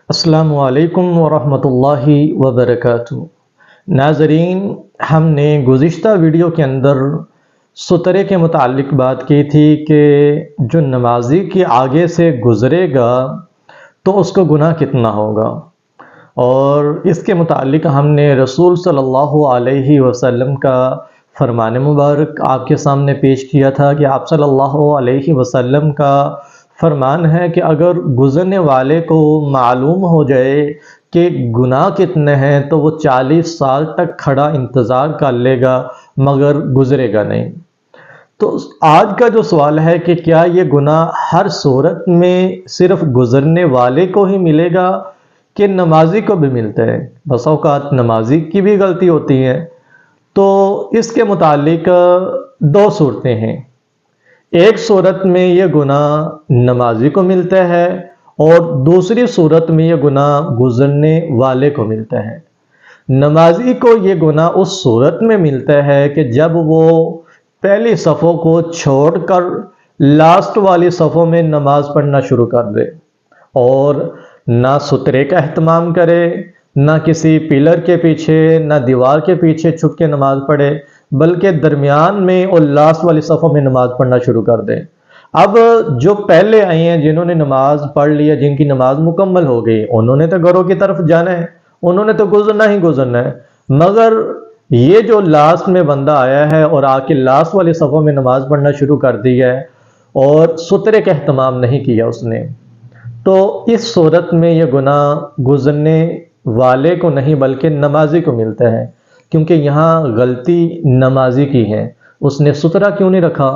السلام علیکم ورحمۃ اللہ وبرکاتہ۔ ناظرین، ہم نے گزشتہ ویڈیو کے اندر سترے کے متعلق بات کی تھی کہ جو نمازی کے آگے سے گزرے گا تو اس کو گناہ کتنا ہوگا، اور اس کے متعلق ہم نے رسول صلی اللہ علیہ وسلم کا فرمان مبارک آپ کے سامنے پیش کیا تھا کہ آپ صلی اللہ علیہ وسلم کا فرمان ہے کہ اگر گزرنے والے کو معلوم ہو جائے کہ گناہ کتنے ہیں تو وہ 40 سال تک کھڑا انتظار کر لے گا مگر گزرے گا نہیں۔ تو آج کا جو سوال ہے کہ کیا یہ گناہ ہر صورت میں صرف گزرنے والے کو ہی ملے گا کہ نمازی کو بھی ملتا ہے؟ بس اوقات نمازی کی بھی غلطی ہوتی ہے۔ تو اس کے متعلق دو صورتیں ہیں۔ ایک صورت میں یہ گناہ نمازی کو ملتا ہے اور دوسری صورت میں یہ گناہ گزرنے والے کو ملتا ہے۔ نمازی کو یہ گناہ اس صورت میں ملتا ہے کہ جب وہ پہلی صفوں کو چھوڑ کر لاسٹ والی صفوں میں نماز پڑھنا شروع کر دے اور نہ سترے کا اہتمام کرے، نہ کسی پلر کے پیچھے، نہ دیوار کے پیچھے چھپ کے نماز پڑھے، بلکہ درمیان میں اور لاسٹ والی صفوں میں نماز پڑھنا شروع کر دے۔ اب جو پہلے آئے ہیں جنہوں نے نماز پڑھ لی ہے، جن کی نماز مکمل ہو گئی، انہوں نے تو گھروں کی طرف جانا ہے، انہوں نے تو گزرنا ہی گزرنا ہے، مگر یہ جو لاسٹ میں بندہ آیا ہے اور آ کے لاسٹ والی صفوں میں نماز پڑھنا شروع کر دی ہے اور سترے کا اہتمام نہیں کیا اس نے، تو اس صورت میں یہ گناہ گزرنے والے کو نہیں بلکہ نمازی کو ملتا ہے، کیونکہ یہاں غلطی نمازی کی ہے۔ اس نے سترہ کیوں نہیں رکھا؟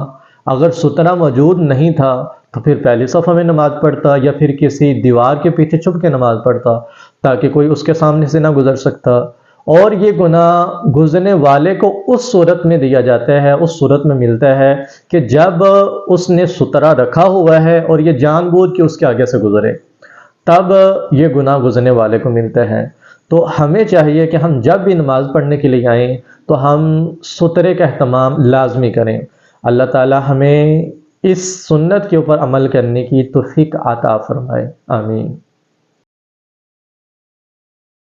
اگر سترہ موجود نہیں تھا تو پھر پہلی صفحہ میں نماز پڑھتا یا پھر کسی دیوار کے پیچھے چھپ کے نماز پڑھتا تاکہ کوئی اس کے سامنے سے نہ گزر سکتا۔ اور یہ گناہ گزرنے والے کو اس صورت میں دیا جاتا ہے، اس صورت میں ملتا ہے کہ جب اس نے سترہ رکھا ہوا ہے اور یہ جان بوجھ کے اس کے آگے سے گزرے، تب یہ گناہ گزرنے والے کو ملتا ہے۔ تو ہمیں چاہیے کہ ہم جب بھی نماز پڑھنے کے لیے آئیں تو ہم سترے کا اہتمام لازمی کریں۔ اللہ تعالی ہمیں اس سنت کے اوپر عمل کرنے کی توفیق عطا فرمائے، آمین۔